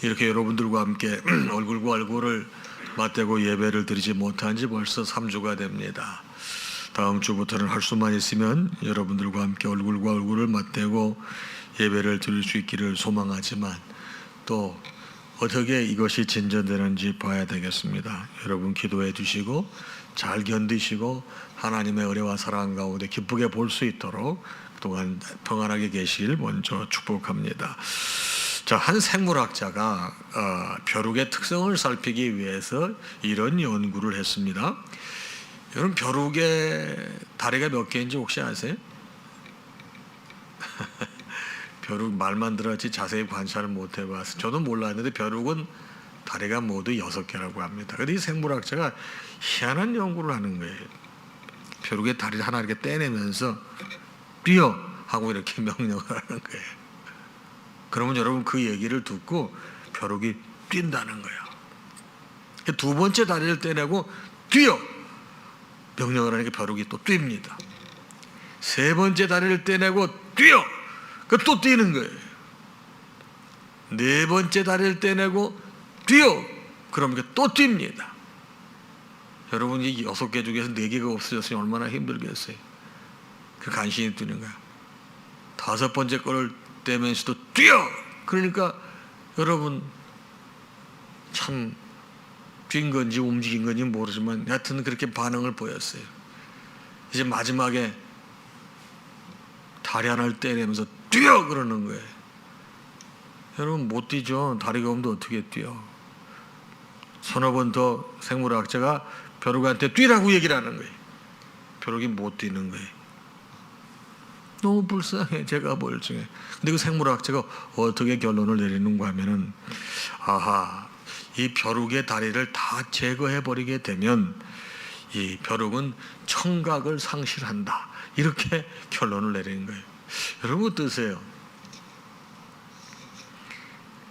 이렇게 여러분들과 함께 얼굴과 얼굴을 맞대고 예배를 드리지 못한 지 벌써 3주가 됩니다. 다음 주부터는 할 수만 있으면 여러분들과 함께 얼굴과 얼굴을 맞대고 예배를 드릴 수 있기를 소망하지만 또 어떻게 이것이 진전되는지 봐야 되겠습니다. 여러분 기도해 주시고 잘 견디시고 하나님의 은혜와 사랑 가운데 기쁘게 볼 수 있도록 그동안 평안하게 계시길 먼저 축복합니다. 자, 한 생물학자가 벼룩의 특성을 살피기 위해서 이런 연구를 했습니다. 여러분 벼룩의 다리가 몇 개인지 혹시 아세요? 벼룩 말만 들었지 자세히 관찰을 못 해봤어요. 저도 몰랐는데 벼룩은 다리가 모두 6개라고 합니다. 그런데 이 생물학자가 희한한 연구를 하는 거예요. 벼룩의 다리를 하나 이렇게 떼내면서 뛰어 하고 이렇게 명령을 하는 거예요. 그러면 여러분 그 얘기를 듣고 벼룩이 뛴다는 거예요. 두 번째 다리를 떼내고 뛰어 명령을 하니까 벼룩이 또 뜁니다. 세 번째 다리를 떼내고 뛰어 또 뛰는 거예요. 네 번째 다리를 떼내고 뛰어 그러니까 또 뜁니다. 여러분 이 6개 중에서 4개가 없어졌으니 얼마나 힘들겠어요. 그 간신히 뛰는 거야. 5번째 거를 떼면서도 뛰어 그러니까 여러분 참 뛴 건지 움직인 건지 모르지만 하여튼 그렇게 반응을 보였어요. 이제 마지막에 다리 하나를 떼내면서 뛰어 그러는 거예요. 여러분 못 뛰죠. 다리가 없는데 어떻게 뛰어. 서너 번 더 생물학자가 벼룩한테 뛰라고 얘기를 하는 거예요. 벼룩이 못 뛰는 거예요. 너무 불쌍해. 제가 멀쩡해. 근데 그 생물학자가 어떻게 결론을 내리는가 하면은 아하 이 벼룩의 다리를 다 제거해 버리게 되면 이 벼룩은 청각을 상실한다. 이렇게 결론을 내리는 거예요. 여러분 어떠세요?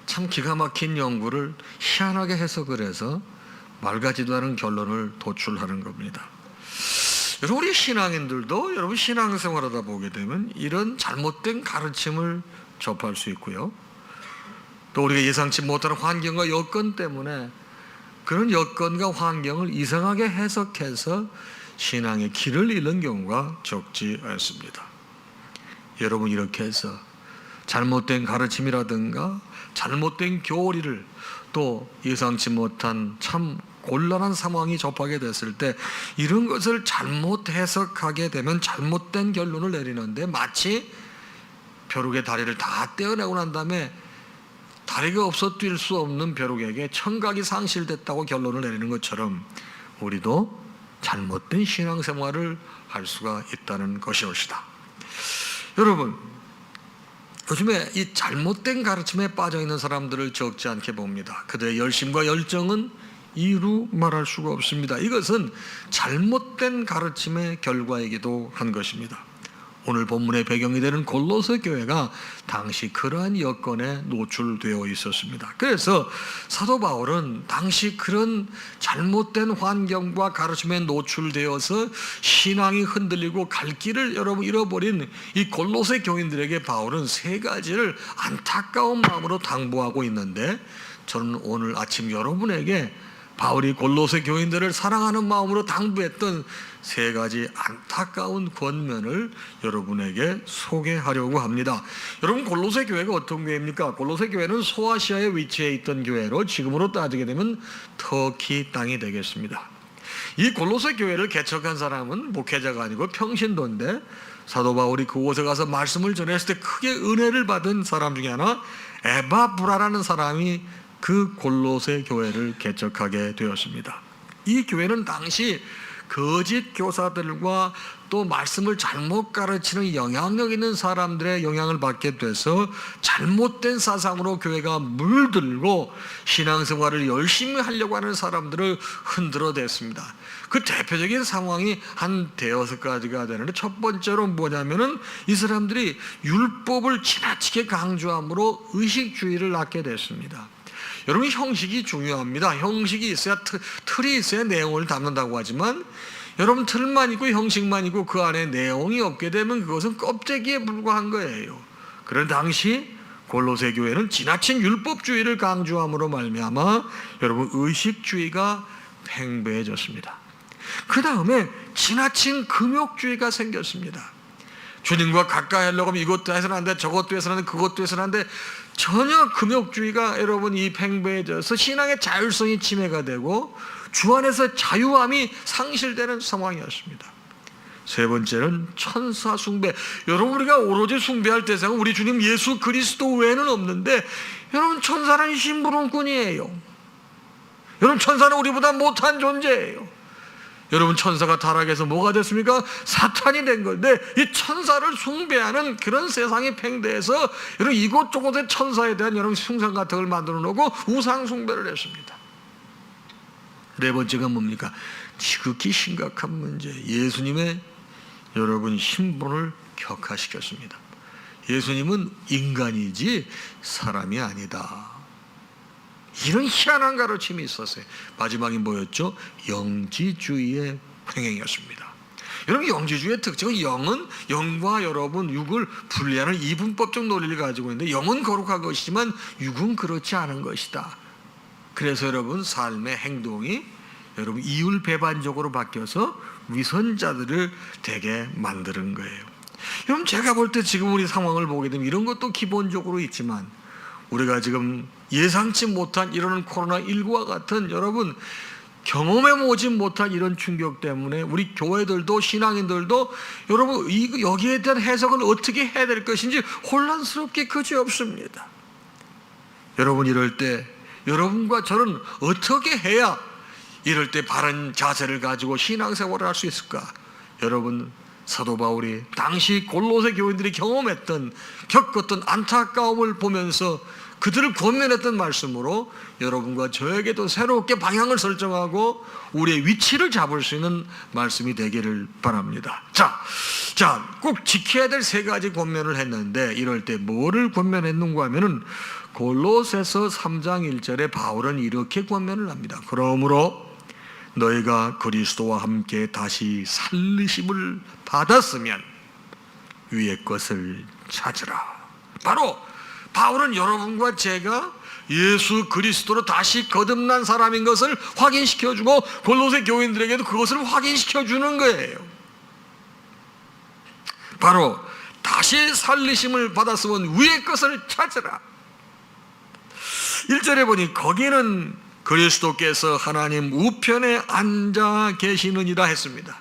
참 기가 막힌 연구를 희한하게 해석을 해서 말 같지도 않은 결론을 도출하는 겁니다. 여러분 우리 신앙인들도 여러분 신앙생활하다 보게 되면 이런 잘못된 가르침을 접할 수 있고요. 또 우리가 예상치 못하는 환경과 여건 때문에 그런 여건과 환경을 이상하게 해석해서 신앙의 길을 잃는 경우가 적지 않습니다. 여러분 이렇게 해서 잘못된 가르침이라든가 잘못된 교리를 또 예상치 못한 참 곤란한 상황이 접하게 됐을 때 이런 것을 잘못 해석하게 되면 잘못된 결론을 내리는데 마치 벼룩의 다리를 다 떼어내고 난 다음에 다리가 없어 뛸 수 없는 벼룩에게 청각이 상실됐다고 결론을 내리는 것처럼 우리도 잘못된 신앙생활을 할 수가 있다는 것이옵시다. 여러분 요즘에 이 잘못된 가르침에 빠져있는 사람들을 적지 않게 봅니다. 그들의 열심과 열정은 이루 말할 수가 없습니다. 이것은 잘못된 가르침의 결과이기도 한 것입니다. 오늘 본문의 배경이 되는 골로새 교회가 당시 그러한 여건에 노출되어 있었습니다. 그래서 사도 바울은 당시 그런 잘못된 환경과 가르침에 노출되어서 신앙이 흔들리고 갈 길을 여러분 잃어버린 이 골로새 교인들에게 바울은 3가지를 안타까운 마음으로 당부하고 있는데 저는 오늘 아침 여러분에게 바울이 골로새 교인들을 사랑하는 마음으로 당부했던 3가지 안타까운 권면을 여러분에게 소개하려고 합니다. 여러분 골로새 교회가 어떤 교회입니까? 골로새 교회는 소아시아에 위치해 있던 교회로 지금으로 따지게 되면 터키 땅이 되겠습니다. 이 골로새 교회를 개척한 사람은 목회자가 아니고 평신도인데 사도 바울이 그곳에 가서 말씀을 전했을 때 크게 은혜를 받은 사람 중에 하나 에바브라라는 사람이 그 골로새 교회를 개척하게 되었습니다. 이 교회는 당시 거짓 교사들과 또 말씀을 잘못 가르치는 영향력 있는 사람들의 영향을 받게 돼서 잘못된 사상으로 교회가 물들고 신앙생활을 열심히 하려고 하는 사람들을 흔들어댔습니다. 그 대표적인 상황이 한 5가지가 되는데 첫 번째로 뭐냐면은 이 사람들이 율법을 지나치게 강조함으로 의식주의를 낳게 됐습니다. 여러분 형식이 중요합니다. 형식이 있어야 틀이 있어야 내용을 담는다고 하지만 여러분 틀만 있고 형식만 있고 그 안에 내용이 없게 되면 그것은 껍데기에 불과한 거예요. 그런 당시 골로새 교회는 지나친 율법주의를 강조함으로 말미암아 여러분 의식주의가 팽배해졌습니다. 그 다음에 지나친 금욕주의가 생겼습니다. 주님과 가까이 하려고 하면 이것도 해서는 안 돼, 저것도 해서는 안 돼, 그것도 해서는 안 돼. 전혀 금욕주의가 여러분 이 팽배해져서 신앙의 자율성이 침해가 되고 주 안에서 자유함이 상실되는 상황이었습니다. 세 번째는 천사 숭배. 여러분, 우리가 오로지 숭배할 대상은 우리 주님 예수 그리스도 외에는 없는데, 여러분, 천사는 심부름꾼이에요. 여러분, 천사는 우리보다 못한 존재예요. 여러분, 천사가 타락해서 뭐가 됐습니까? 사탄이 된 건데, 이 천사를 숭배하는 그런 세상이 팽배해서 여러분 이곳저곳에 천사에 대한 여러분 숭상 같은 걸 만들어 놓고 우상 숭배를 했습니다. 네 번째가 뭡니까? 지극히 심각한 문제. 예수님의 여러분 신분을 격화시켰습니다. 예수님은 인간이지 사람이 아니다. 이런 희한한 가르침이 있었어요. 마지막이 뭐였죠? 영지주의의 횡행이었습니다. 여러분, 영지주의의 특징은 영과 여러분 육을 분리하는 이분법적 논리를 가지고 있는데, 영은 거룩한 것이지만 육은 그렇지 않은 것이다. 그래서 여러분 삶의 행동이 여러분 이율배반적으로 바뀌어서 위선자들을 되게 만드는 거예요. 여러분, 제가 볼 때 지금 우리 상황을 보게 되면 이런 것도 기본적으로 있지만, 우리가 지금 예상치 못한 이런 코로나19와 같은 여러분 경험해보지 못한 이런 충격 때문에 우리 교회들도 신앙인들도 여러분 여기에 대한 해석을 어떻게 해야 될 것인지 혼란스럽게 그지없습니다. 여러분, 이럴 때 여러분과 저는 어떻게 해야 이럴 때 바른 자세를 가지고 신앙생활을 할 수 있을까? 여러분, 사도 바울이 당시 골로새 교인들이 겪었던 안타까움을 보면서 그들을 권면했던 말씀으로 여러분과 저에게도 새롭게 방향을 설정하고 우리의 위치를 잡을 수 있는 말씀이 되기를 바랍니다. 자, 꼭 지켜야 될 세 가지 권면을 했는데, 이럴 때 뭐를 권면했는가 하면은 골로새서 3장 1절에 바울은 이렇게 권면을 합니다. 그러므로 너희가 그리스도와 함께 다시 살리심을 받았으면 위의 것을 찾으라. 바로 바울은 여러분과 제가 예수 그리스도로 다시 거듭난 사람인 것을 확인시켜주고 골로새 교인들에게도 그것을 확인시켜주는 거예요. 바로 다시 살리심을 받았으면 위의 것을 찾으라. 1절에 보니 거기는 그리스도께서 하나님 우편에 앉아 계시느니라 했습니다.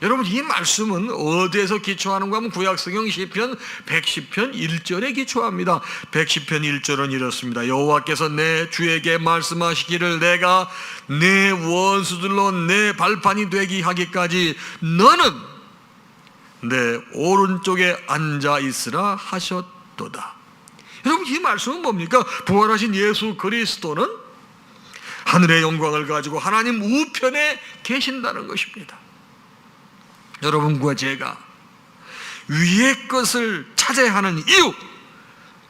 여러분, 이 말씀은 어디에서 기초하는가 하면 구약성경 시편 110편 1절에 기초합니다. 110편 1절은 이렇습니다. 여호와께서 내 주에게 말씀하시기를 내가 내 원수들로 내 발판이 되게 하기까지 너는 내 오른쪽에 앉아 있으라 하셨도다. 여러분, 이 말씀은 뭡니까? 부활하신 예수 그리스도는 하늘의 영광을 가지고 하나님 우편에 계신다는 것입니다. 여러분과 제가 위의 것을 찾아야 하는 이유,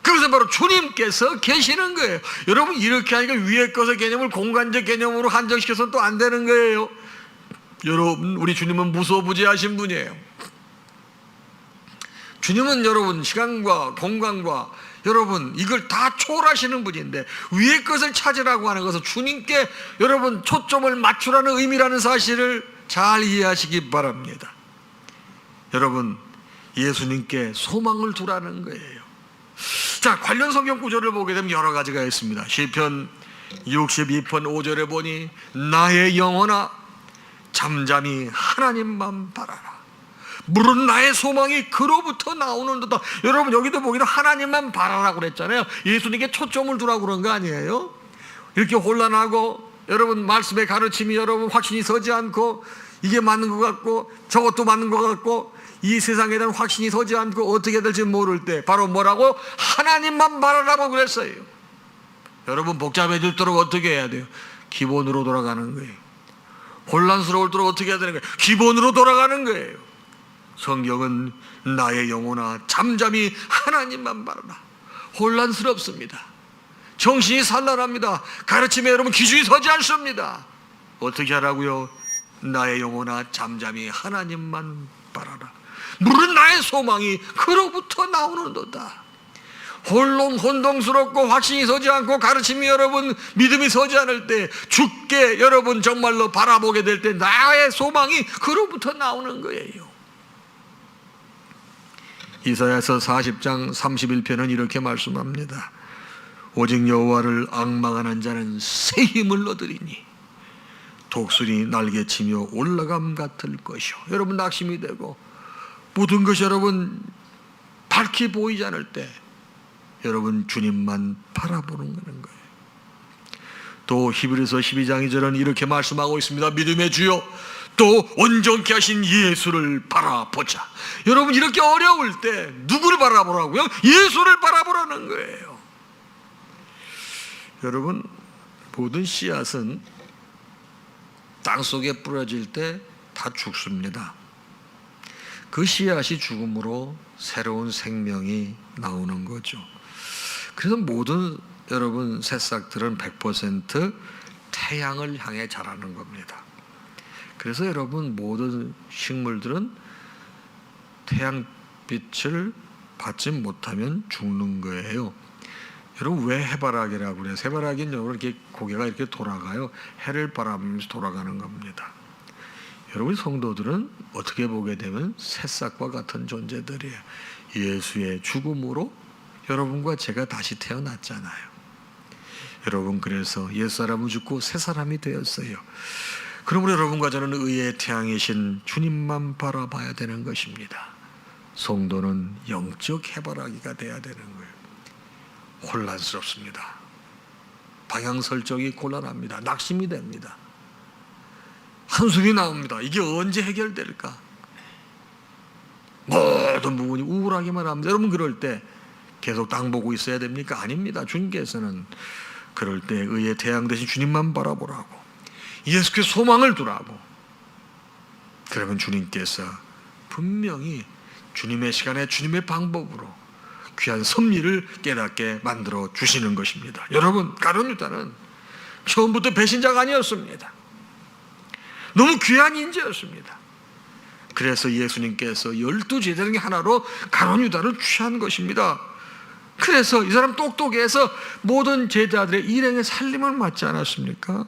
그것은 바로 주님께서 계시는 거예요. 여러분, 이렇게 하니까 위의 것의 개념을 공간적 개념으로 한정시켜서는 또 안 되는 거예요. 여러분, 우리 주님은 무소부지하신 분이에요. 주님은 여러분 시간과 공간과 여러분 이걸 다 초월하시는 분인데, 위의 것을 찾으라고 하는 것은 주님께 여러분 초점을 맞추라는 의미라는 사실을 잘 이해하시기 바랍니다. 여러분, 예수님께 소망을 두라는 거예요. 자, 관련 성경 구절을 보게 되면 여러 가지가 있습니다. 시편 62편 5절에 보니 나의 영혼아 잠잠히 하나님만 바라라. 물은 나의 소망이 그로부터 나오는도다. 여러분, 여기도 보기도 하나님만 바라라고 그랬잖아요. 예수님께 초점을 두라고 그런 거 아니에요? 이렇게 혼란하고 여러분 말씀의 가르침이 여러분 확신이 서지 않고 이게 맞는 것 같고 저것도 맞는 것 같고 이 세상에 대한 확신이 서지 않고 어떻게 될지 모를 때 바로 뭐라고? 하나님만 바라라고 그랬어요. 여러분, 복잡해질도록 어떻게 해야 돼요? 기본으로 돌아가는 거예요. 혼란스러울도록 어떻게 해야 되는 거예요? 기본으로 돌아가는 거예요. 성경은 나의 영혼아 잠잠히 하나님만 바라라. 혼란스럽습니다. 정신이 산란합니다. 가르침에 여러분 기준이 서지 않습니다. 어떻게 하라고요? 나의 영혼아 잠잠히 하나님만 바라라. 물은 나의 소망이 그로부터 나오는도다. 홀로 혼동스럽고 확신이 서지 않고 가르침이 여러분 믿음이 서지 않을 때, 죽게 여러분 정말로 바라보게 될 때 나의 소망이 그로부터 나오는 거예요. 이사야서 40장 31편은 이렇게 말씀합니다. 오직 여호와를 앙망하는 자는 새 힘을 얻으리니 독수리 날개치며 올라감 같을 것이요. 여러분 낙심이 되고 모든 것이 여러분 밝게 보이지 않을 때 여러분 주님만 바라보는 거예요. 또 히브리서 12장 2절은 이렇게 말씀하고 있습니다. 믿음의 주요 또 온전케 하신 예수를 바라보자. 여러분 이렇게 어려울 때 누구를 바라보라고요? 예수를 바라보라는 거예요. 여러분 모든 씨앗은 땅속에 뿌려질 때 다 죽습니다. 그 씨앗이 죽음으로 새로운 생명이 나오는 거죠. 그래서 모든 여러분 새싹들은 100% 태양을 향해 자라는 겁니다. 그래서 여러분 모든 식물들은 태양빛을 받지 못하면 죽는 거예요. 여러분 왜 해바라기라고 그래요? 해바라기는 여러분 이렇게 고개가 이렇게 돌아가요. 해를 바라보면서 돌아가는 겁니다. 여러분 성도들은 어떻게 보게 되면 새싹과 같은 존재들이에요. 예수의 죽음으로 여러분과 제가 다시 태어났잖아요. 여러분 그래서 옛사람은 죽고 새사람이 되었어요. 그러므로 여러분과 저는 의의 태양이신 주님만 바라봐야 되는 것입니다. 성도는 영적 해바라기가 돼야 되는 거예요. 혼란스럽습니다. 방향 설정이 곤란합니다. 낙심이 됩니다. 한숨이 나옵니다. 이게 언제 해결될까? 모든 부분이 우울하기만 합니다. 여러분 그럴 때 계속 땅 보고 있어야 됩니까? 아닙니다. 주님께서는 그럴 때 의의 태양 대신 주님만 바라보라고, 예수께 소망을 두라고. 그러면 주님께서 분명히 주님의 시간에 주님의 방법으로 귀한 섭리를 깨닫게 만들어 주시는 것입니다. 여러분 가룟 유다는 처음부터 배신자가 아니었습니다. 너무 귀한 인재였습니다. 그래서 예수님께서 12제자 중에 하나로 가룟 유다를 취한 것입니다. 그래서 이 사람 똑똑해서 모든 제자들의 일행의 살림을 맡지 않았습니까?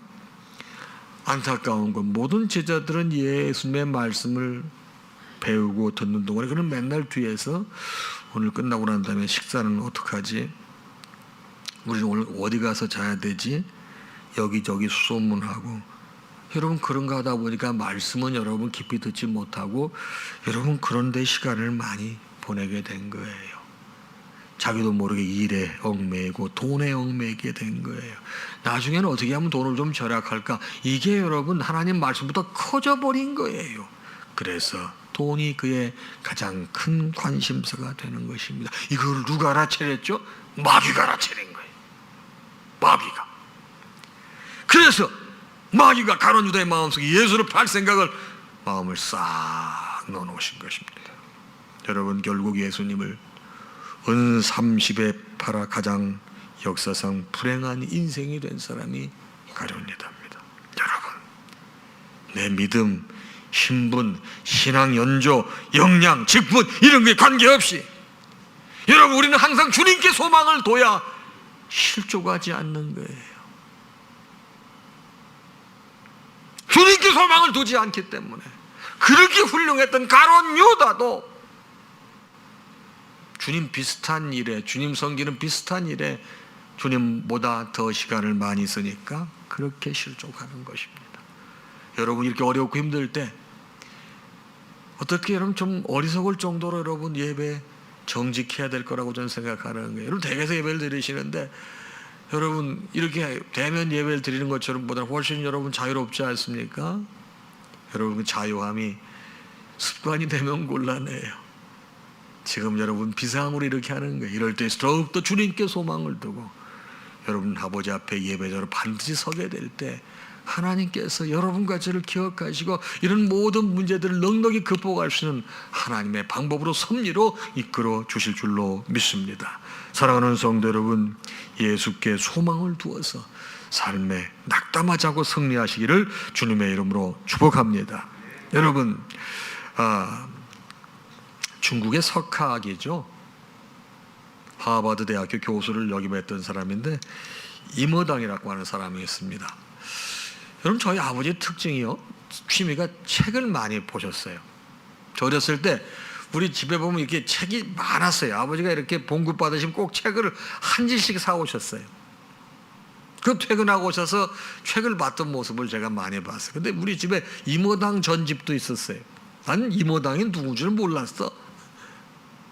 안타까운 건 모든 제자들은 예수님의 말씀을 배우고 듣는 동안에 그는 맨날 뒤에서 오늘 끝나고 난 다음에 식사는 어떡하지? 우리는 오늘 어디 가서 자야 되지? 여기저기 수소문하고. 여러분 그런가 하다 보니까 말씀은 여러분 깊이 듣지 못하고 여러분 그런 데 시간을 많이 보내게 된 거예요. 자기도 모르게 일에 얽매이고 돈에 얽매이게 된 거예요. 나중에는 어떻게 하면 돈을 좀 절약할까? 이게 여러분 하나님 말씀보다 커져버린 거예요. 그래서 돈이 그의 가장 큰 관심사가 되는 것입니다. 이걸 누가 알아차렸죠? 마귀가 알아차린 거예요. 마귀가. 그래서 마귀가 가룟 유다의 마음속에 예수를 팔 생각을 마음을 싹 넣어놓으신 것입니다. 여러분 결국 예수님을 은 30에 팔아 가장 역사상 불행한 인생이 된 사람이 가룟 유다입니다. 여러분 내 믿음, 신분, 신앙 연조, 역량, 직분 이런 게 관계없이 여러분 우리는 항상 주님께 소망을 둬야 실족하지 않는 거예요. 주님께 소망을 두지 않기 때문에 그렇게 훌륭했던 가룟 유다도 주님 비슷한 일에, 주님 섬기는 비슷한 일에 주님보다 더 시간을 많이 쓰니까 그렇게 실족하는 것입니다. 여러분 이렇게 어렵고 힘들 때 어떻게 여러분 좀 어리석을 정도로 여러분 예배 정직해야 될 거라고 저는 생각하는 거예요. 여러분 댁에서 예배를 드리시는데 여러분 이렇게 대면 예배를 드리는 것처럼 보다 훨씬 여러분 자유롭지 않습니까? 여러분 그 자유함이 습관이 되면 곤란해요. 지금 여러분 비상으로 이렇게 하는 거예요. 이럴 때 더욱더 주님께 소망을 두고 여러분 아버지 앞에 예배자로 반드시 서게 될 때 하나님께서 여러분과 저를 기억하시고 이런 모든 문제들을 넉넉히 극복할 수 있는 하나님의 방법으로 섭리로 이끌어 주실 줄로 믿습니다. 사랑하는 성도 여러분, 예수께 소망을 두어서 삶에 낙담하지 않고 승리하시기를 주님의 이름으로 축복합니다. 여러분 중국의 석학이죠. 하버드 대학교 교수를 역임했던 사람인데 임어당이라고 하는 사람이 있습니다. 여러분, 저희 아버지의 특징이요, 취미가 책을 많이 보셨어요. 저 어렸을 때 우리 집에 보면 이렇게 책이 많았어요. 아버지가 이렇게 봉급 받으시면 꼭 책을 한 지씩 사오셨어요. 그 퇴근하고 오셔서 책을 봤던 모습을 제가 많이 봤어요. 근데 우리 집에 임어당 전집도 있었어요. 난 임어당이 누군 줄 몰랐어.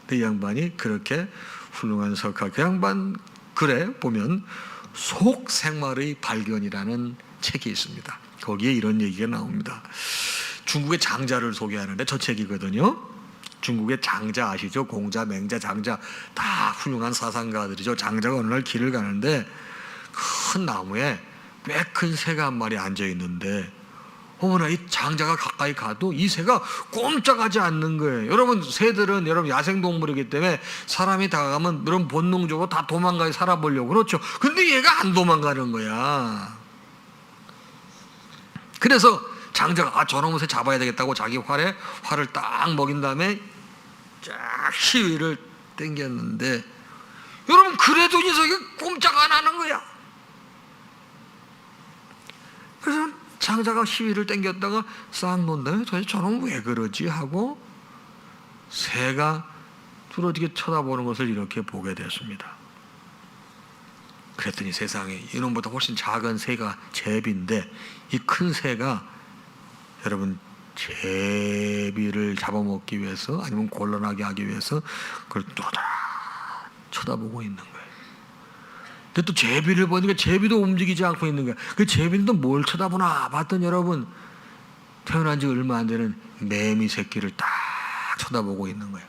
근데 이 양반이 그렇게 훌륭한 석학, 그 양반 글에 보면 속생활의 발견이라는 책이 있습니다. 거기에 이런 얘기가 나옵니다. 중국의 장자를 소개하는데 저 책이거든요. 중국의 장자 아시죠? 공자, 맹자, 장자 다 훌륭한 사상가들이죠. 장자가 어느 날 길을 가는데 큰 나무에 꽤 큰 새가 한 마리 앉아 있는데, 어머나, 이 장자가 가까이 가도 이 새가 꼼짝하지 않는 거예요. 여러분, 새들은 여러분 야생동물이기 때문에 사람이 다가가면 여러분 본능적으로 다 도망가게 살아보려고 그렇죠. 근데 얘가 안 도망가는 거야. 그래서 장자가 저놈의 새 잡아야 되겠다고 자기 활을 딱 먹인 다음에 쫙 시위를 당겼는데, 여러분, 그래도 이 녀석이 꼼짝 안 하는 거야. 그래서 장자가 시위를 당겼다가 싹 놓은 다음에 도대체 저놈 왜 그러지 하고 새가 뚫어지게 쳐다보는 것을 이렇게 보게 됐습니다. 그랬더니 세상에 이놈보다 훨씬 작은 새가 제비인데, 이 큰 새가 여러분 제비를 잡아먹기 위해서 아니면 곤란하게 하기 위해서 그걸 뚜다 쳐다보고 있는 거예요. 근데 또 제비를 보니까 제비도 움직이지 않고 있는 거야. 그 제비는 또 뭘 쳐다보나 봤더니 여러분, 태어난 지 얼마 안 되는 매미 새끼를 딱 쳐다보고 있는 거예요.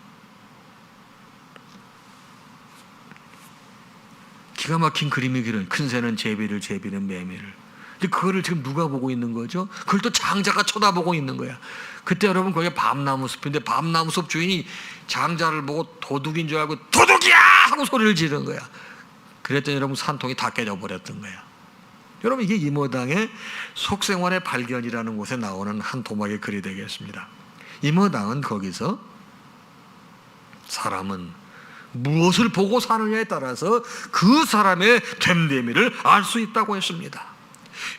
기가 막힌 그림이 그런, 큰 새는 제비를, 제비는 매미를. 근데 그거를 지금 누가 보고 있는 거죠? 그걸 또 장자가 쳐다보고 있는 거야. 그때 여러분, 거기가 밤나무 숲인데 밤나무 숲 주인이 장자를 보고 도둑인 줄 알고 도둑이야 하고 소리를 지른 거야. 그랬더니 여러분, 산통이 다 깨져버렸던 거야. 여러분, 이게 임어당의 속생활의 발견이라는 곳에 나오는 한 도막의 글이 되겠습니다. 임어당은 거기서 사람은 무엇을 보고 사느냐에 따라서 그 사람의 됨됨이를 알 수 있다고 했습니다.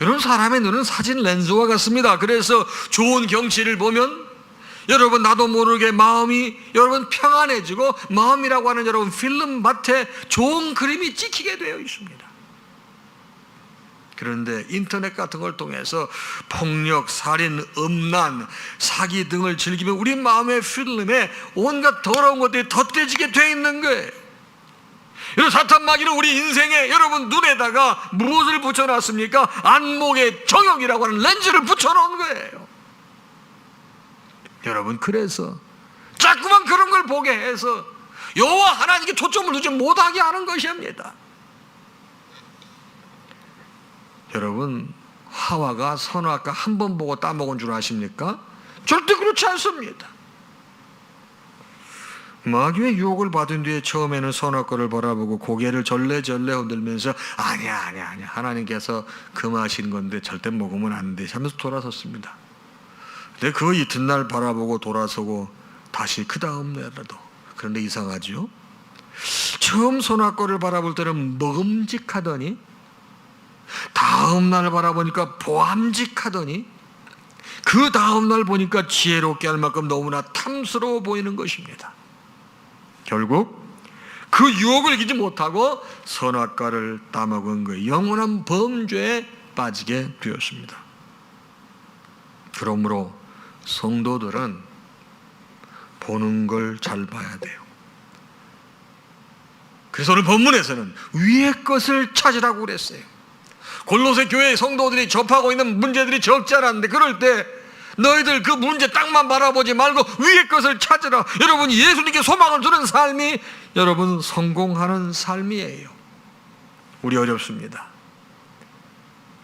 여러분, 사람의 눈은 사진 렌즈와 같습니다. 그래서 좋은 경치를 보면 여러분, 나도 모르게 마음이 여러분 평안해지고, 마음이라고 하는 여러분 필름밭에 좋은 그림이 찍히게 되어 있습니다. 그런데 인터넷 같은 걸 통해서 폭력, 살인, 음란, 사기 등을 즐기면 우리 마음의 필름에 온갖 더러운 것들이 덧대지게 되어 있는 거예요. 여러분, 사탄 마귀는 우리 인생에 여러분 눈에다가 무엇을 붙여놨습니까? 안목의 정욕이라고 하는 렌즈를 붙여놓은 거예요. 여러분, 그래서 자꾸만 그런 걸 보게 해서 여호와 하나님께 초점을 두지 못하게 하는 것입니다. 여러분, 하와가 선악과 한 번 보고 따먹은 줄 아십니까? 절대 그렇지 않습니다. 마귀의 유혹을 받은 뒤에 처음에는 선악과를 바라보고 고개를 절레절레 흔들면서 아니야 하나님께서 금하신 건데 절대 먹으면 안 돼 하면서 돌아섰습니다. 근데 그 이튿날 바라보고 돌아서고 다시 그 다음 날에도. 그런데 이상하죠? 처음 선악과를 바라볼 때는 먹음직하더니 다음 날 바라보니까 보암직하더니 그 다음 날 보니까 지혜롭게 할 만큼 너무나 탐스러워 보이는 것입니다. 결국 그 유혹을 이기지 못하고 선악과를 따먹은 그 영원한 범죄에 빠지게 되었습니다. 그러므로 성도들은 보는 걸 잘 봐야 돼요. 그래서 오늘 본문에서는 위의 것을 찾으라고 그랬어요. 골로새 교회 성도들이 접하고 있는 문제들이 적지 않았는데, 그럴 때 너희들 그 문제 땅만 바라보지 말고 위의 것을 찾으라. 여러분, 예수님께 소망을 두는 삶이 여러분 성공하는 삶이에요. 우리 어렵습니다.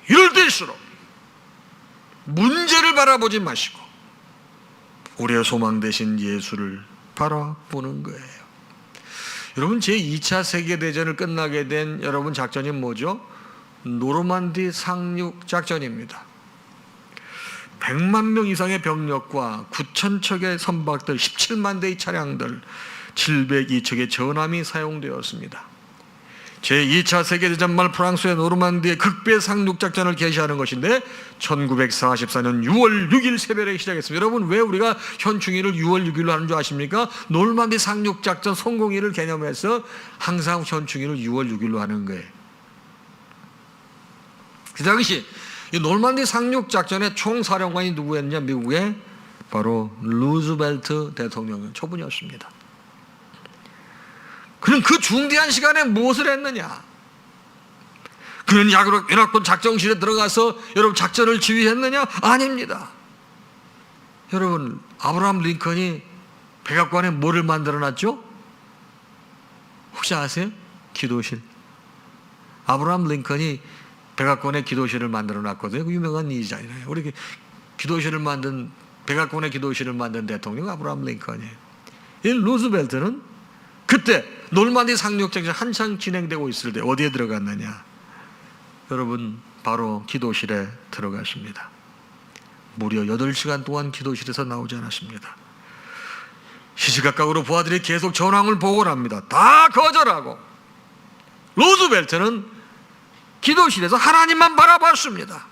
이럴 때일수록 문제를 바라보지 마시고 우리의 소망 되신 예수를 바라보는 거예요. 여러분, 제2차 세계대전을 끝나게 된 여러분 작전이 뭐죠? 노르만디 상륙 작전입니다. 100만 명 이상의 병력과 9천 척의 선박들, 17만 대의 차량들, 702척의 전함이 사용되었습니다. 제2차 세계대전 말 프랑스의 노르만디에 극배 상륙작전을 개시하는 것인데 1944년 6월 6일 새벽에 시작했습니다. 여러분, 왜 우리가 현충일을 6월 6일로 하는 줄 아십니까? 노르만디 상륙작전 성공일을 개념해서 항상 현충일을 6월 6일로 하는 거예요. 그 당시 이 노르만디 상륙작전의 총사령관이 누구였냐? 미국의 바로 루즈벨트 대통령 초분이었습니다. 그는 그 중대한 시간에 무엇을 했느냐? 그는 연합군 작전실에 들어가서 여러분 작전을 지휘했느냐? 아닙니다. 여러분, 아브라함 링컨이 백악관에 뭐를 만들어놨죠? 혹시 아세요? 기도실. 아브라함 링컨이 백악관에 기도실을 만들어놨거든요. 그 유명한 일이잖아요. 우리 백악관의 기도실을 만든 대통령 아브라함 링컨이에요. 이 루즈벨트는 그때 노르만디 상륙작전이 한창 진행되고 있을 때 어디에 들어갔느냐? 여러분, 바로 기도실에 들어갔습니다. 무려 8시간 동안 기도실에서 나오지 않았습니다. 시시각각으로 부하들이 계속 전황을 보고를 합니다. 다 거절하고 루즈벨트는 기도실에서 하나님만 바라봤습니다.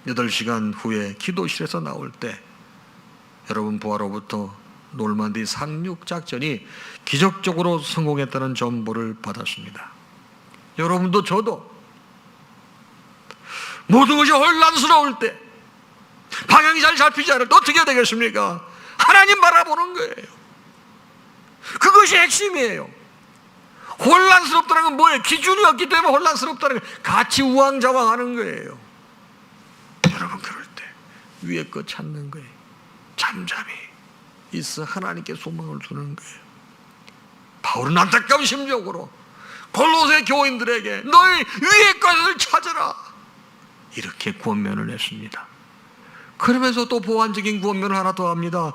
8시간 후에 기도실에서 나올 때 여러분, 부하로부터 노르만디 상륙작전이 기적적으로 성공했다는 정보를 받았습니다. 여러분도 저도 모든 것이 혼란스러울 때, 방향이 잘 잡히지 않을 때 어떻게 되겠습니까? 하나님 바라보는 거예요. 그것이 핵심이에요. 혼란스럽다는 건 뭐예요? 기준이 없기 때문에 혼란스럽다는 건 같이 우왕좌왕하는 거예요. 여러분, 그럴 때 위에 거 찾는 거예요. 잠잠히 있어 하나님께 소망을 두는 거예요. 바울은 안타까운 심정으로 골로새 교인들에게 너희 위의 것을 찾아라 이렇게 권면을 했습니다. 그러면서 또 보완적인 권면을 하나 더 합니다.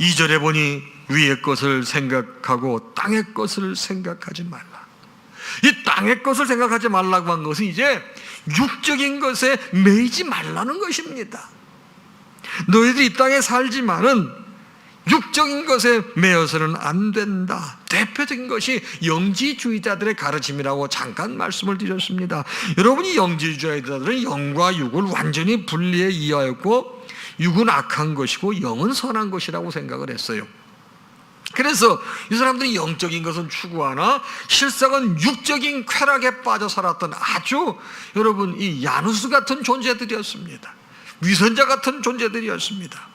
2절에 보니 위의 것을 생각하고 땅의 것을 생각하지 말라. 이 땅의 것을 생각하지 말라고 한 것은 이제 육적인 것에 매이지 말라는 것입니다. 너희들이 이 땅에 살지만은 육적인 것에 매여서는 안 된다. 대표적인 것이 영지주의자들의 가르침이라고 잠깐 말씀을 드렸습니다. 여러분이 영지주의자들은 영과 육을 완전히 분리해 이해하였고 육은 악한 것이고 영은 선한 것이라고 생각을 했어요. 그래서 이 사람들이 영적인 것은 추구하나 실상은 육적인 쾌락에 빠져 살았던 아주 여러분 이 야누스 같은 존재들이었습니다. 위선자 같은 존재들이었습니다.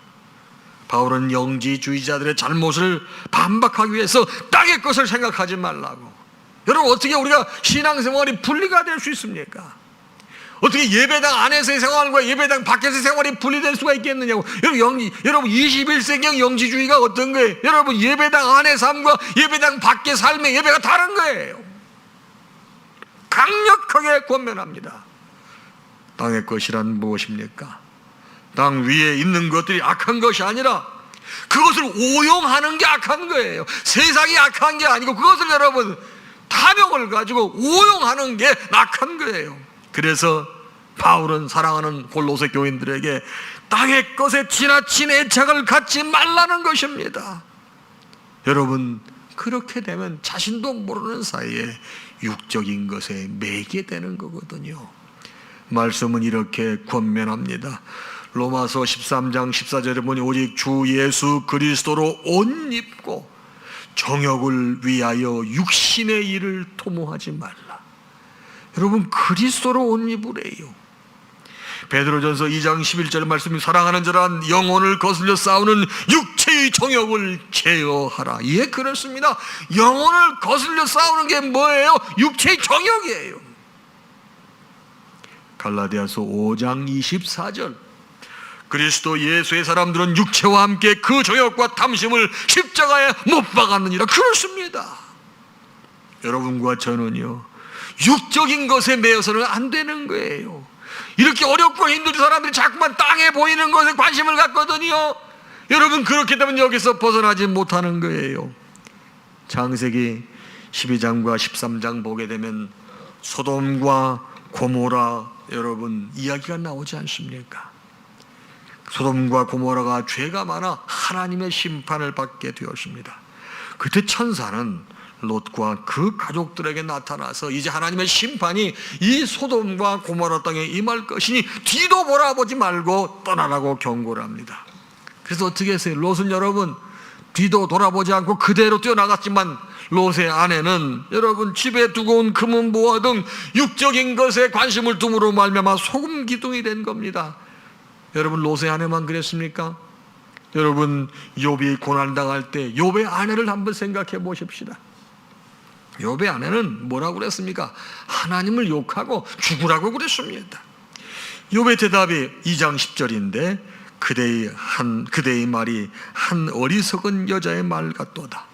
바울은 영지주의자들의 잘못을 반박하기 위해서 땅의 것을 생각하지 말라고. 여러분, 어떻게 우리가 신앙생활이 분리가 될 수 있습니까? 어떻게 예배당 안에서의 생활과 예배당 밖에서의 생활이 분리될 수가 있겠느냐고. 여러분 21세기형 영지주의가 어떤 거예요? 여러분, 예배당 안의 삶과 예배당 밖의 삶의 예배가 다른 거예요. 강력하게 권면합니다. 땅의 것이란 무엇입니까? 땅 위에 있는 것들이 악한 것이 아니라 그것을 오용하는 게 악한 거예요. 세상이 악한 게 아니고 그것을 여러분 탐욕을 가지고 오용하는 게 악한 거예요. 그래서 바울은 사랑하는 골로새 교인들에게 땅의 것에 지나친 애착을 갖지 말라는 것입니다. 여러분, 그렇게 되면 자신도 모르는 사이에 육적인 것에 매이게 되는 거거든요. 말씀은 이렇게 권면합니다. 로마서 13장 14절에 보니 오직 주 예수 그리스도로 옷 입고 정욕을 위하여 육신의 일을 도모하지 말라. 여러분, 그리스도로 옷 입으래요. 베드로전서 2장 11절 말씀이 사랑하는 자란 영혼을 거슬려 싸우는 육체의 정욕을 제어하라. 예, 그렇습니다. 영혼을 거슬려 싸우는 게 뭐예요? 육체의 정욕이에요. 갈라디아서 5장 24절 그리스도 예수의 사람들은 육체와 함께 그 정욕과 탐심을 십자가에 못 박았느니라. 그렇습니다. 여러분과 저는요, 육적인 것에 매여서는 안 되는 거예요. 이렇게 어렵고 힘든 사람들이 자꾸만 땅에 보이는 것에 관심을 갖거든요. 여러분, 그렇게 되면 여기서 벗어나지 못하는 거예요. 창세기 12장과 13장 보게 되면 소돔과 고모라 여러분 이야기가 나오지 않습니까? 소돔과 고모라가 죄가 많아 하나님의 심판을 받게 되었습니다. 그때 천사는 롯과 그 가족들에게 나타나서 이제 하나님의 심판이 이 소돔과 고모라 땅에 임할 것이니 뒤도 돌아보지 말고 떠나라고 경고를 합니다. 그래서 어떻게 했어요? 롯은 여러분 뒤도 돌아보지 않고 그대로 뛰어나갔지만 롯의 아내는 여러분 집에 두고 온 금은 보화 등 육적인 것에 관심을 둠으로 말미암아 소금 기둥이 된 겁니다. 여러분 롯의 아내만 그랬습니까? 여러분 욥이 고난당할 때 욥의 아내를 한번 생각해 보십시다. 욥의 아내는 뭐라고 그랬습니까? 하나님을 욕하고 죽으라고 그랬습니다. 욥의 대답이 2장 10절인데 그대의 말이 한 어리석은 여자의 말 같도다.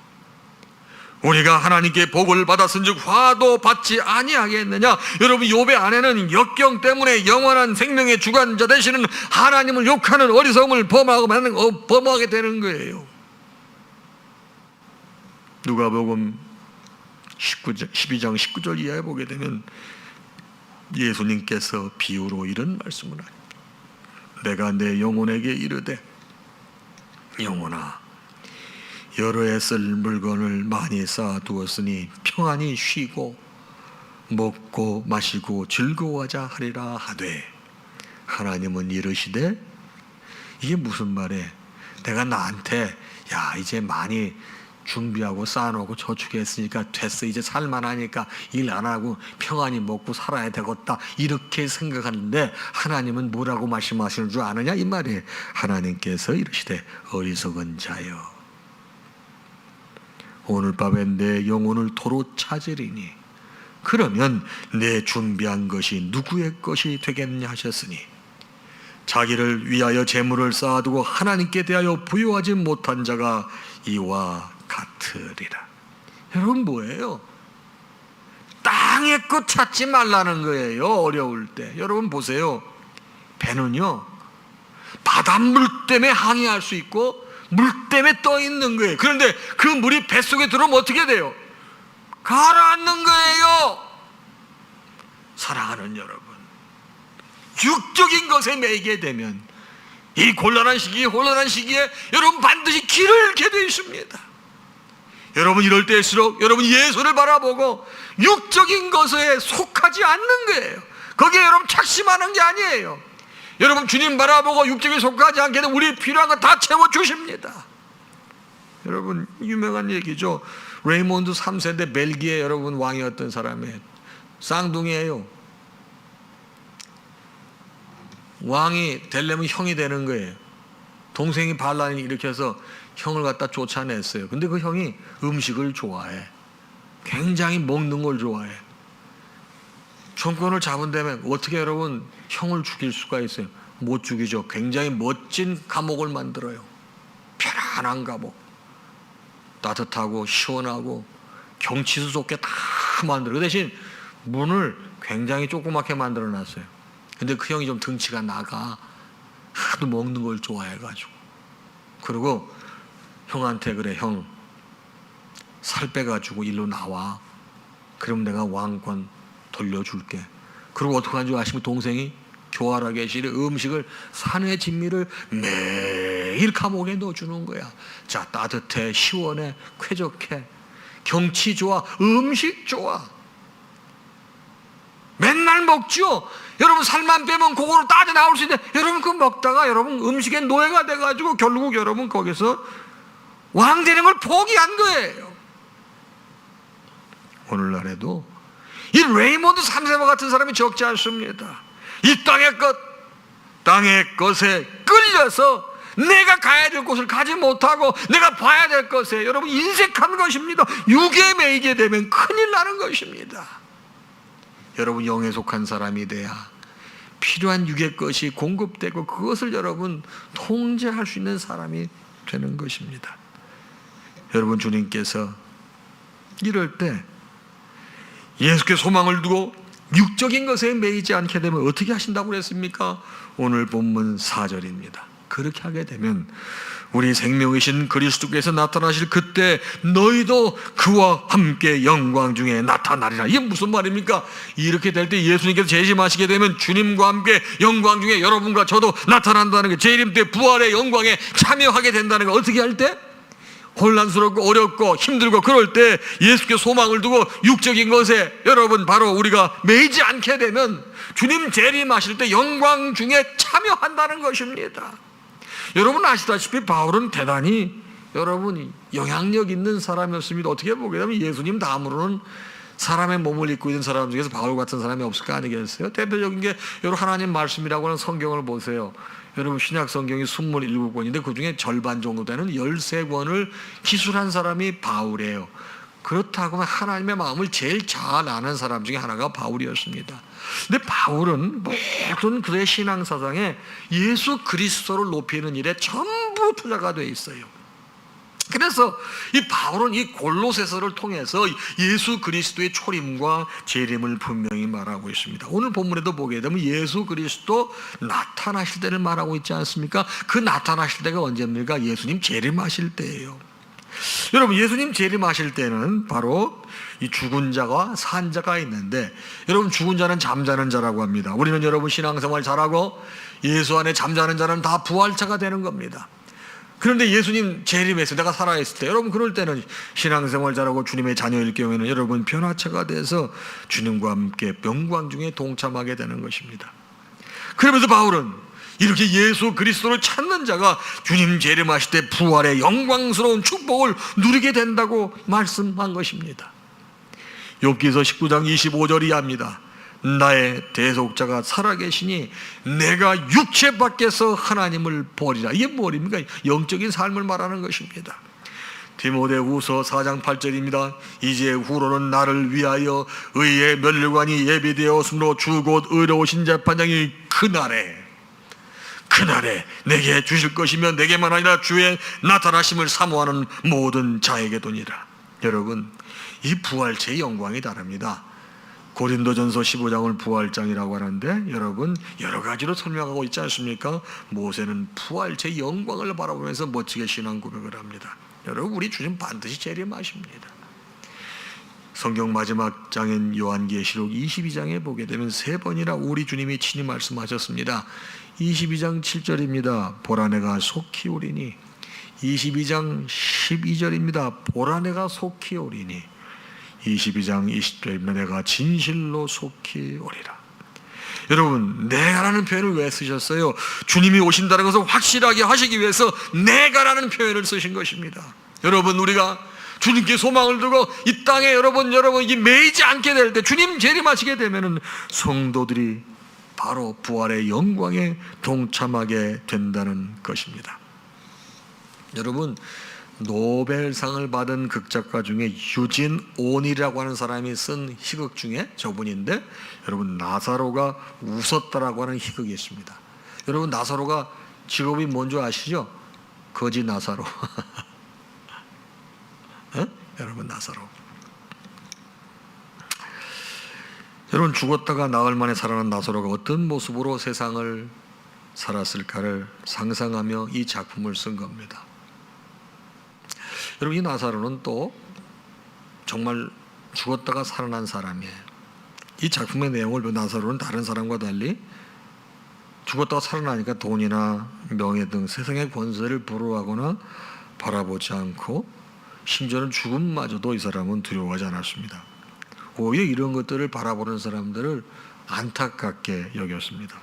우리가 하나님께 복을 받았은즉 화도 받지 아니하겠느냐. 여러분 욥의 아내는 역경 때문에 영원한 생명의 주관자 되시는 하나님을 욕하는 어리석음을 범하게 되는 거예요. 누가복음 12장 19절 이하에 보게 되면 예수님께서 비유로 이런 말씀을 합니다. 내가 내 영혼에게 이르되 영혼아 여러 해 쓸 물건을 많이 쌓아두었으니 평안히 쉬고 먹고 마시고 즐거워하자 하리라 하되 하나님은 이르시되 이게 무슨 말이에요? 내가 나한테 야 이제 많이 준비하고 쌓아놓고 저축했으니까 됐어 이제 살만하니까 일 안 하고 평안히 먹고 살아야 되겠다 이렇게 생각하는데 하나님은 뭐라고 말씀하시는 줄 아느냐 이 말이에요. 하나님께서 이르시되 어리석은 자여 오늘 밤에 내 영혼을 도로 찾으리니 그러면 내 준비한 것이 누구의 것이 되겠냐 하셨으니 자기를 위하여 재물을 쌓아두고 하나님께 대하여 부요하지 못한 자가 이와 같으리라. 여러분 뭐예요? 땅의 것 찾지 말라는 거예요. 어려울 때. 여러분 보세요. 배는요 바닷물 때문에 항해할 수 있고 물 때문에 떠 있는 거예요. 그런데 그 물이 뱃속에 들어오면 어떻게 돼요? 가라앉는 거예요. 사랑하는 여러분, 육적인 것에 매이게 되면 이 곤란한 시기에 여러분 반드시 길을 잃게 되어 있습니다. 여러분 이럴 때일수록 여러분 예수를 바라보고 육적인 것에 속하지 않는 거예요. 거기에 여러분 착심하는 게 아니에요. 여러분 주님 바라보고 육적에 속하지 않게 되면 우리 필요한 거 다 채워주십니다. 여러분 유명한 얘기죠. 레이몬드 3세인데 벨기에 여러분 왕이었던 사람의 쌍둥이에요. 왕이 되려면 형이 되는 거예요. 동생이 반란을 일으켜서 형을 갖다 쫓아냈어요. 근데 그 형이 음식을 좋아해. 굉장히 먹는 걸 좋아해. 정권을 잡은 다음에 어떻게 여러분 형을 죽일 수가 있어요? 못 죽이죠. 굉장히 멋진 감옥을 만들어요. 편안한 감옥, 따뜻하고 시원하고 경치수 좋게 다 만들어요. 그 대신 문을 굉장히 조그맣게 만들어 놨어요. 근데 그 형이 좀 덩치가 나가. 하도 먹는 걸 좋아해가지고. 그리고 형한테 그래, 형 살 빼가지고 일로 나와. 그럼 내가 왕권 돌려줄게. 그리고 어떻게 하는 줄 아시면 동생이 교활하게 계시는 음식을 산의 진미를 매일 감옥에 넣어주는 거야. 자, 따뜻해, 시원해, 쾌적해, 경치 좋아, 음식 좋아. 맨날 먹죠. 여러분 살만 빼면 그거로 따져 나올 수 있는데 여러분 그거 먹다가 여러분 음식의 노예가 돼가지고 결국 여러분 거기서 왕 되는 걸 포기한 거예요. 오늘날에도 이 레이몬드 3세와 같은 사람이 적지 않습니다. 이 땅의 것에 끌려서 내가 가야 될 곳을 가지 못하고 내가 봐야 될 것에 여러분 인색한 것입니다. 육에 매이게 되면 큰일 나는 것입니다. 여러분 영에 속한 사람이 돼야 필요한 육의 것이 공급되고 그것을 여러분 통제할 수 있는 사람이 되는 것입니다. 여러분 주님께서 이럴 때 예수께 소망을 두고 육적인 것에 매이지 않게 되면 어떻게 하신다고 그랬습니까? 오늘 본문 4절입니다. 그렇게 하게 되면 우리 생명이신 그리스도께서 나타나실 그때 너희도 그와 함께 영광 중에 나타나리라. 이게 무슨 말입니까? 이렇게 될 때 예수님께서 재림하시게 되면 주님과 함께 영광 중에 여러분과 저도 나타난다는 게, 재림 때 부활의 영광에 참여하게 된다는 거. 어떻게 할 때? 혼란스럽고 어렵고 힘들고 그럴 때 예수께 소망을 두고 육적인 것에 여러분 바로 우리가 매이지 않게 되면 주님 재림하실 때 영광 중에 참여한다는 것입니다. 여러분 아시다시피 바울은 대단히 여러분 영향력 있는 사람이었습니다. 어떻게 보게 되면 예수님 다음으로는 사람의 몸을 입고 있는 사람 중에서 바울 같은 사람이 없을 거 아니겠어요? 대표적인 게 여러분 하나님 말씀이라고 하는 성경을 보세요. 여러분 신약 성경이 27권인데 그중에 절반 정도 되는 13권을 기술한 사람이 바울이에요. 그렇다고 하면 하나님의 마음을 제일 잘 아는 사람 중에 하나가 바울이었습니다. 근데 바울은 모든 그의 신앙사상에 예수 그리스도를 높이는 일에 전부 투자가 되어 있어요. 그래서 이 바울은 이 골로새서를 통해서 예수 그리스도의 초림과 재림을 분명히 말하고 있습니다. 오늘 본문에도 보게 되면 예수 그리스도 나타나실 때를 말하고 있지 않습니까? 그 나타나실 때가 언제입니까? 예수님 재림하실 때예요. 여러분 예수님 재림하실 때는 바로 이 죽은 자와 산 자가 있는데, 여러분 죽은 자는 잠자는 자라고 합니다. 우리는 여러분 신앙생활 잘하고 예수 안에 잠자는 자는 다 부활자가 되는 겁니다. 그런데 예수님 재림해서 내가 살아있을 때, 여러분 그럴 때는 신앙생활 잘하고 주님의 자녀일 경우에는 여러분 변화체가 돼서 주님과 함께 영광 중에 동참하게 되는 것입니다. 그러면서 바울은 이렇게 예수 그리스도를 찾는 자가 주님 재림하실 때 부활의 영광스러운 축복을 누리게 된다고 말씀한 것입니다. 욥기서 19장 25절이 합니다. 나의 대속자가 살아계시니 내가 육체 밖에서 하나님을 보리라. 이게 뭐입니까? 영적인 삶을 말하는 것입니다. 디모데후서 4장 8절입니다. 이제 후로는 나를 위하여 의의 면류관이 예비되었으므로 주 곧 의로우신 재판장이 그날에 내게 주실 것이며 내게만 아니라 주의 나타나심을 사모하는 모든 자에게 도니라. 여러분 이 부활체의 영광이 다릅니다. 고린도전서 15장을 부활장이라고 하는데 여러분 여러 가지로 설명하고 있지 않습니까? 모세는 부활체의 영광을 바라보면서 멋지게 신앙 고백을 합니다. 여러분 우리 주님 반드시 재림하십니다. 성경 마지막 장인 요한계시록 22장에 보게 되면 3번이나 우리 주님이 친히 말씀하셨습니다. 22장 7절입니다. 보라 내가 속히 오리니. 22장 12절입니다. 보라 내가 속히 오리니. 22장 20절입니다. 내가 진실로 속히 오리라. 여러분 내가라는 표현을 왜 쓰셨어요? 주님이 오신다는 것을 확실하게 하시기 위해서 내가라는 표현을 쓰신 것입니다. 여러분 우리가 주님께 소망을 두고 이 땅에 여러분이 매이지 않게 될 때, 주님 재림하시게 되면은 성도들이 바로 부활의 영광에 동참하게 된다는 것입니다. 여러분 노벨상을 받은 극작가 중에 유진 온이라고 하는 사람이 쓴 희극 중에 저분인데, 여러분 나사로가 웃었다라고 하는 희극이 있습니다. 여러분 나사로가 직업이 뭔지 아시죠? 거지 나사로. 여러분 나사로. 여러분 죽었다가 나흘 만에 살아난 나사로가 어떤 모습으로 세상을 살았을까를 상상하며 이 작품을 쓴 겁니다. 여러분 이 나사로는 또 정말 죽었다가 살아난 사람이에요. 이 작품의 내용을 보면 나사로는 다른 사람과 달리 죽었다가 살아나니까 돈이나 명예 등 세상의 권세를 부러워하거나 바라보지 않고 심지어는 죽음마저도 이 사람은 두려워하지 않았습니다. 오히려 이런 것들을 바라보는 사람들을 안타깝게 여겼습니다.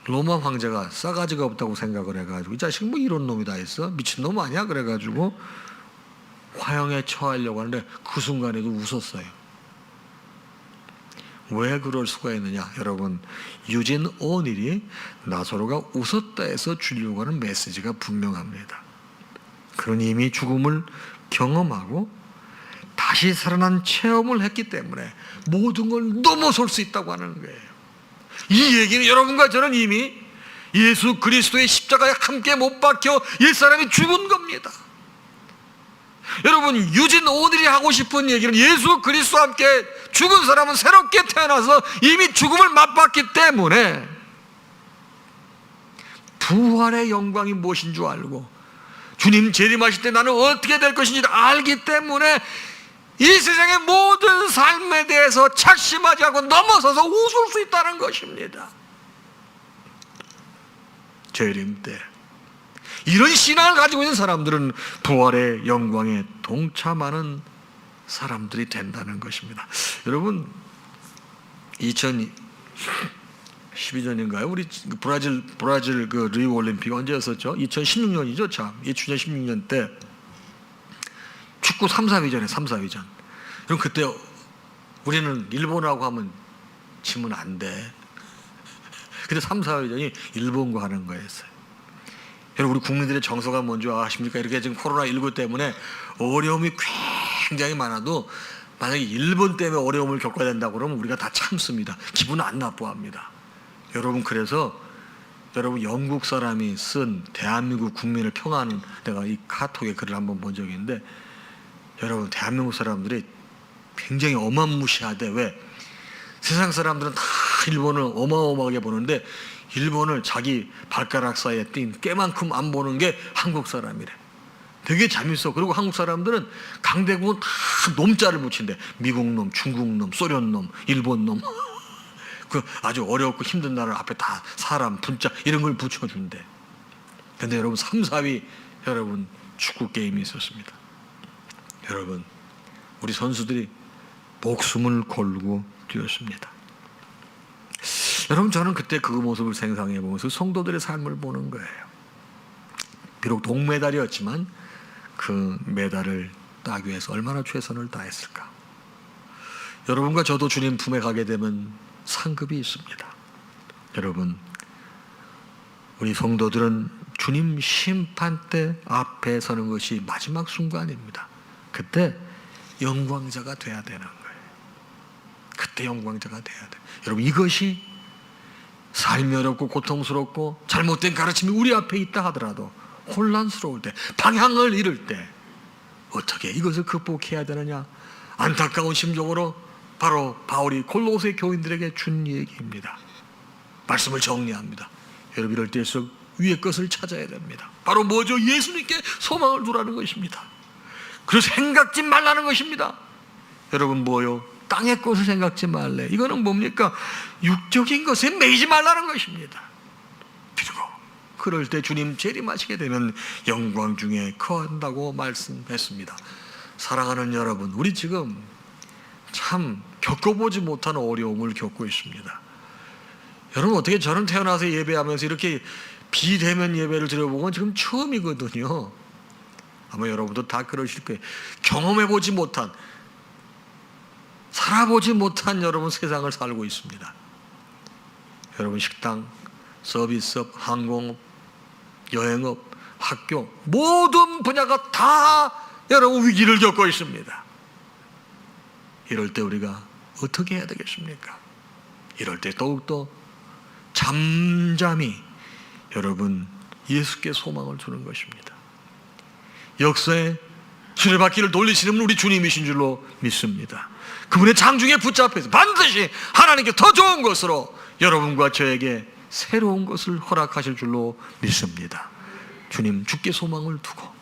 로마 황제가 싸가지가 없다고 생각을 해가지고 이 자식 뭐 이런 놈이 다 있어? 미친놈 아니야? 그래가지고 화형에 처하려고 하는데 그 순간에도 웃었어요. 왜 그럴 수가 있느냐? 여러분 유진 오닐이 나사로가 웃었다 해서 주려고 하는 메시지가 분명합니다. 그는 이미 죽음을 경험하고 다시 살아난 체험을 했기 때문에 모든 걸 넘어설 수 있다고 하는 거예요. 이 얘기는 여러분과 저는 이미 예수 그리스도의 십자가에 함께 못 박혀 옛사람이 죽은 겁니다. 여러분 유진 오늘이 하고 싶은 얘기는 예수 그리스도와 함께 죽은 사람은 새롭게 태어나서 이미 죽음을 맛봤기 때문에 부활의 영광이 무엇인 줄 알고 주님 재림하실 때 나는 어떻게 될 것인지 알기 때문에 이 세상의 모든 삶에 대해서 착심하지 않고 넘어서서 웃을 수 있다는 것입니다. 재림 때 이런 신앙을 가지고 있는 사람들은 부활의 영광에 동참하는 사람들이 된다는 것입니다. 여러분, 2012년인가요? 우리 브라질 그 리우 올림픽 언제였었죠? 2016년이죠. 참, 2016년 때 축구 3, 4위전. 그럼 그때 우리는 일본하고 하면 지면 안 돼. 근데 3, 4위전이 일본과 하는 거였어요. 여러분, 우리 국민들의 정서가 뭔지 아십니까? 이렇게 지금 코로나19 때문에 어려움이 굉장히 많아도 만약에 일본 때문에 어려움을 겪어야 된다고 그러면 우리가 다 참습니다. 기분 안 나빠합니다. 여러분, 그래서 여러분, 영국 사람이 쓴 대한민국 국민을 평하는, 내가 이 카톡에 글을 한번 본 적이 있는데, 여러분, 대한민국 사람들이 굉장히 어마무시하대. 왜? 세상 사람들은 다 일본을 어마어마하게 보는데 일본을 자기 발가락 사이에 띈 깨만큼 안 보는 게 한국 사람이래. 되게 재밌어. 그리고 한국 사람들은 강대국은 다 놈자를 붙인대. 미국 놈, 중국 놈, 소련 놈, 일본 놈. 그 아주 어렵고 힘든 나라 앞에 다 사람, 분자 이런 걸 붙여준대. 근데 여러분, 3, 4위 여러분 축구 게임이 있었습니다. 여러분, 우리 선수들이 목숨을 걸고 뛰었습니다. 여러분, 저는 그때 그 모습을 생각해 보면서 성도들의 삶을 보는 거예요. 비록 동메달이었지만 그 메달을 따기 위해서 얼마나 최선을 다했을까. 여러분과 저도 주님 품에 가게 되면 상급이 있습니다. 여러분, 우리 성도들은 주님 심판대 앞에 서는 것이 마지막 순간입니다. 그때 영광자가 돼야 되는 거예요. 그때 영광자가 돼야 돼요. 여러분, 이것이 삶이 어렵고 고통스럽고 잘못된 가르침이 우리 앞에 있다 하더라도 혼란스러울 때, 방향을 잃을 때 어떻게 이것을 극복해야 되느냐, 안타까운 심정으로 바로 바울이 골로새 교인들에게 준 얘기입니다. 말씀을 정리합니다. 여러분, 이럴 때일수록 위의 것을 찾아야 됩니다. 바로 뭐죠? 예수님께 소망을 두라는 것입니다. 그래서 생각지 말라는 것입니다. 여러분, 뭐요? 땅의 것을 생각지 말래. 이거는 뭡니까? 육적인 것에 매이지 말라는 것입니다. 그리고 그럴 때 주님 재림하시게 되면 영광 중에 거한다고 말씀했습니다. 사랑하는 여러분, 우리 지금 참 겪어보지 못한 어려움을 겪고 있습니다. 여러분, 어떻게 저는 태어나서 예배하면서 이렇게 비대면 예배를 드려본 건 지금 처음이거든요. 아마 여러분도 다 그러실 거예요. 경험해보지 못한, 살아보지 못한 여러분 세상을 살고 있습니다. 여러분, 식당, 서비스업, 항공업, 여행업, 학교 모든 분야가 다 여러분 위기를 겪고 있습니다. 이럴 때 우리가 어떻게 해야 되겠습니까? 이럴 때 더욱더 잠잠히 여러분 예수께 소망을 두는 것입니다. 역사의 수레바퀴를 돌리시는 우리 주님이신 줄로 믿습니다. 그분의 장중에 붙잡혀서 반드시 하나님께 더 좋은 것으로 여러분과 저에게 새로운 것을 허락하실 줄로 믿습니다. 주님, 주께 소망을 두고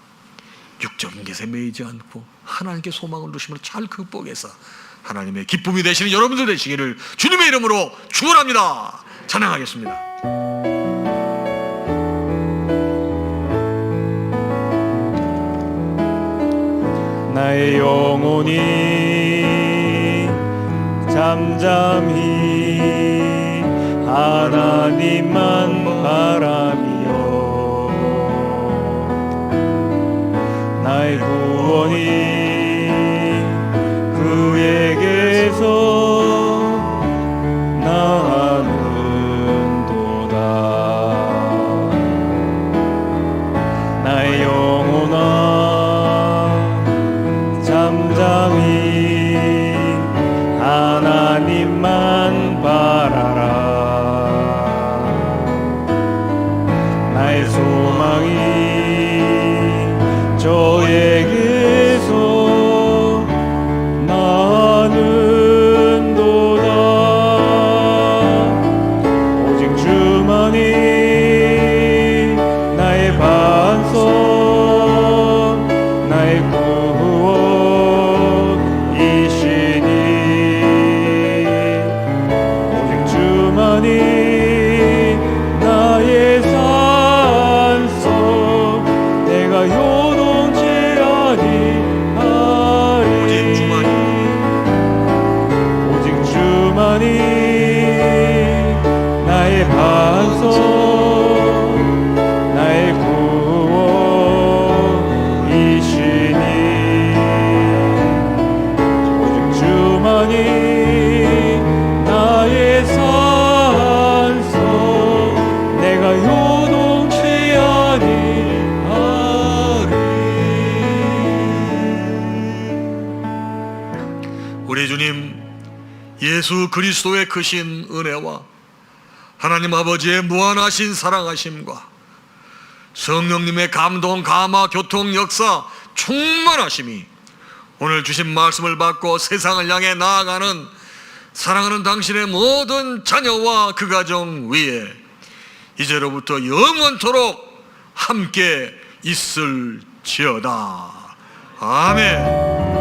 육적인 것에 매이지 않고 하나님께 소망을 두심으로 잘 극복해서 하나님의 기쁨이 되시는 여러분들 되시기를 주님의 이름으로 축원합니다. 찬양하겠습니다. 나의 영혼이 잠잠히 하나님만 바라며 나의 구원이 그에게서 나는도다. 나의 영혼아 잠잠히 하나님만 바라라. 나의 소망이 저에게서 나는도다. 오직 주만이 나의 반석, 나의 구원이시니 예수 그리스도의 크신 은혜와 하나님 아버지의 무한하신 사랑하심과 성령님의 감동, 감화, 교통, 역사, 충만하심이 오늘 주신 말씀을 받고 세상을 향해 나아가는 사랑하는 당신의 모든 자녀와 그 가정 위에 이제로부터 영원토록 함께 있을지어다. 아멘.